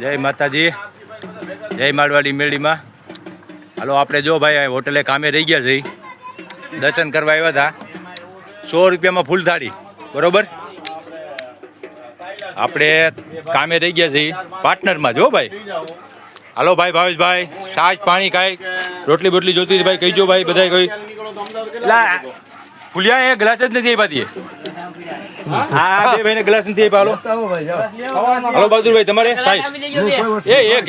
જય માતાજી, જય માળવાડી મેળીમાં. હાલો આપણે જો ભાઈ હોટલે કામે રહી ગયા છે, દર્શન કરવા આવ્યા હતા. 100 રૂપિયામાં ફૂલ થાળી, બરોબર. આપણે કામે રહી ગયા છે પાર્ટનરમાં જો ભાઈ. હાલો ભાઈ ભાવેશભાઈ, છાશ પાણી કાંઈ રોટલી બોટલી જોતી ભાઈ કહીજો ભાઈ. બધા કોઈ ફૂલિયા એ ગ્લાસ જ નથી આપ્યા. હા બે ભાઈને ગ્લાસ નથી આપ્યા. હાલો બહાદુરભાઈ તમારે સાઈઝ એક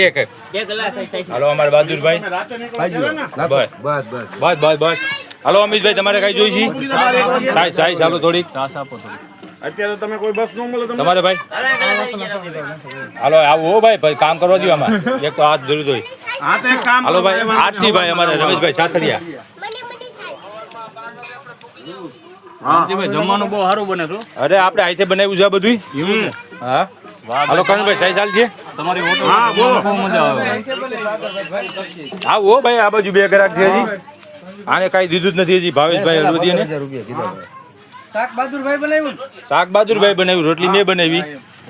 હાલો અમારે બહાદુરભાઈ. બસ. હાલો અમિતભાઈ તમારે કઈ જોઈ છે સાઈઝ? હાલો થોડીક અત્યારે તમે કોઈ બસ ન મળે તમારે ભાઈ. હાલો આવું હો ભાઈ, કામ કરવા દો આમાં. એક તો હાથ ધરું હોય. હાલો ભાઈ આરતી ભાઈ અમારે રમેશભાઈ સાથરિયા. જમવાનું બહુ સારું બને છે. અરે આપણે આઈથે બનાવ્યું છે આ બધું. હા હાલો કનભાઈ સાઈ ચાલ છે તમારી હોટલ હા બહુ મજા આવે. આવો ભાઈ, આ બાજુ બે ગ્રાહક છે હજી. આને કાંઈ દીધું જ નથી હજી ભાવેશભાઈ હળવદીને. શાક બહાદુરભાઈ બનાવ્યું, રોટલી મેં બનાવી.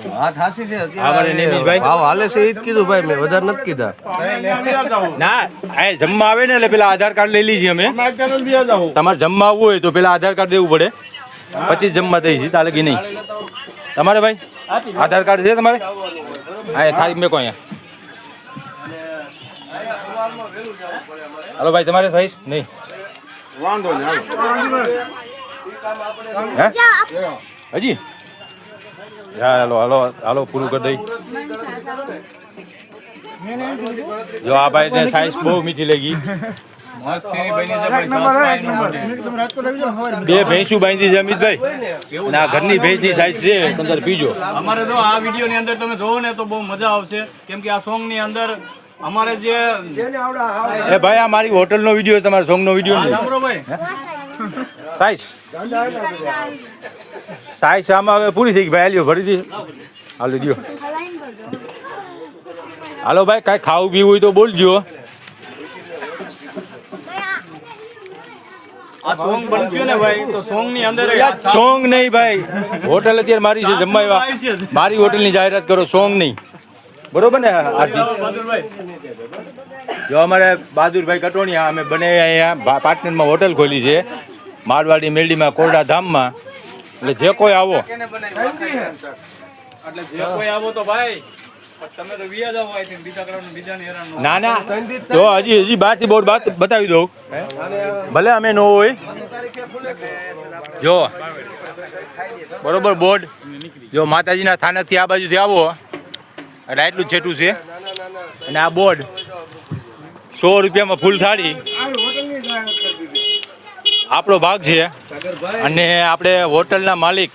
વાત હાસી છે. અમારે નેમિશભાઈ ભાવ હાલે છે ઈ જ કીધું ભાઈ, મેં વધારે નથી કીધા. ના આ જમવા આવે ને એટલે પેલા આધાર કાર્ડ લઈ લીધી અમે. તમારે જમવા આવવું હોય તો પેલા આધાર કાર્ડ દેવું પડે, પછી જમવા દઈ છે તાલગી નહીં. તમારે ભાઈ આધાર કાર્ડ છે તમારે? હા થાળી મેં કોઈ હાલો ભાઈ તમારે સાઈઝ નહીં વાંધો નહીં. હે હજી યાર હાલો હાલો હાલો પૂરું કરી દઈ. જો આ ભાઈ ને સાઈઝ બહુ મીઠી લાગી. બે ભેંસું બાંધી છે અમિતભાઈ, અને આ ઘરની ભેંસની સાઈઝ છે. અંદર પીજો. અમારે તો આ વિડીયો ની અંદર તમે જોવો ને તો બહુ મજા આવશે, કેમ કે આ સોંગ ની અંદર અમારે જે એ ભાઈ આ મારી હોટલ નો વિડીયો, તમારા સોંગ નો વિડીયો નહીં. સાંભળો ભાઈ, સાઈઝ આમાં હવે પૂરી થઈ ગઈ ભાઈ. હાલ્યો ભરી દી, હાલો દો. હાલો ભાઈ કાંઈ ખાવું પીવું હોય તો બોલજો. આ સોંગ બનશે ને ભાઈ તો સોંગ ની અંદર સોંગ નહીં ભાઈ, હોટલ અત્યારે મારી છે જમવા આવ્યા. મારી હોટલ ની જાહેરાત કરો, સોંગ નહીં. બરોબર ને આરતી? જો અમારે બહાદુરભાઈ કટોણિયા અમે બને અહીંયા પાટણમાં હોટલ ખોલી છે, મારવાડી મેરડીમાં કોરડા ધામમાં. એટલે જે કોઈ આવો તો ભાઈ તમે તો વિયા જાવ બીજા કરવાનું બીજાને હેરાન ન. ના તો હજી બહારથી બોર્ડ બતાવી દઉં, ભલે અમે ન હોય. જો બરોબર બોર્ડ, જો માતાજીના સ્થાનકથી આ બાજુથી આવો એટલે આટલું જ છેટું છે. અને આ બોર્ડ 100 રૂપિયામાં ફૂલ થાળી આપણો ભાગ છે. અને આપણે હોટલના માલિક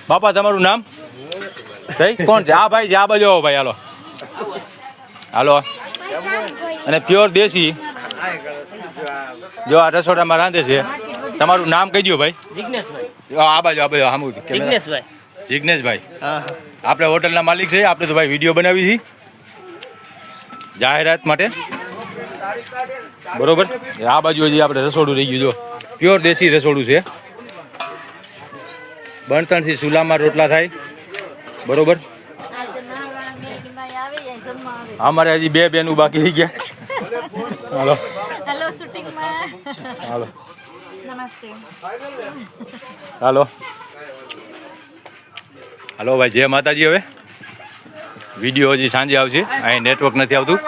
બાપા તમારું નામ કોણ છે? આ ભાઈ છે, આ બાજુ આવો ભાઈ. હાલો હાલો. અને પ્યોર દેશી જો આ રસોડામાં રાંધે છે. તમારું નામ કહી દો ભાઈ. આ બાજુ જિગ્નેશભાઈ. આપણે હોટલના માલિક છે. આપણે તો ભાઈ વિડીયો બનાવી છે જાહેરાત માટે, બરોબર. આ બાજુ હજી આપણે રસોડું રહી ગયું. જો પ્યોર દેશી રસોડું છે. બણતણથી ચૂલામાં રોટલા થાય, બરોબર. અમારે હજી બે બેનું બાકી રહી ગયા. હાલો હાલો હાલો હાલો ભાઈ, જય માતાજી. હવે વિડીયો હજી સાંજે આવશે, અહીં નેટવર્ક નથી આવતું.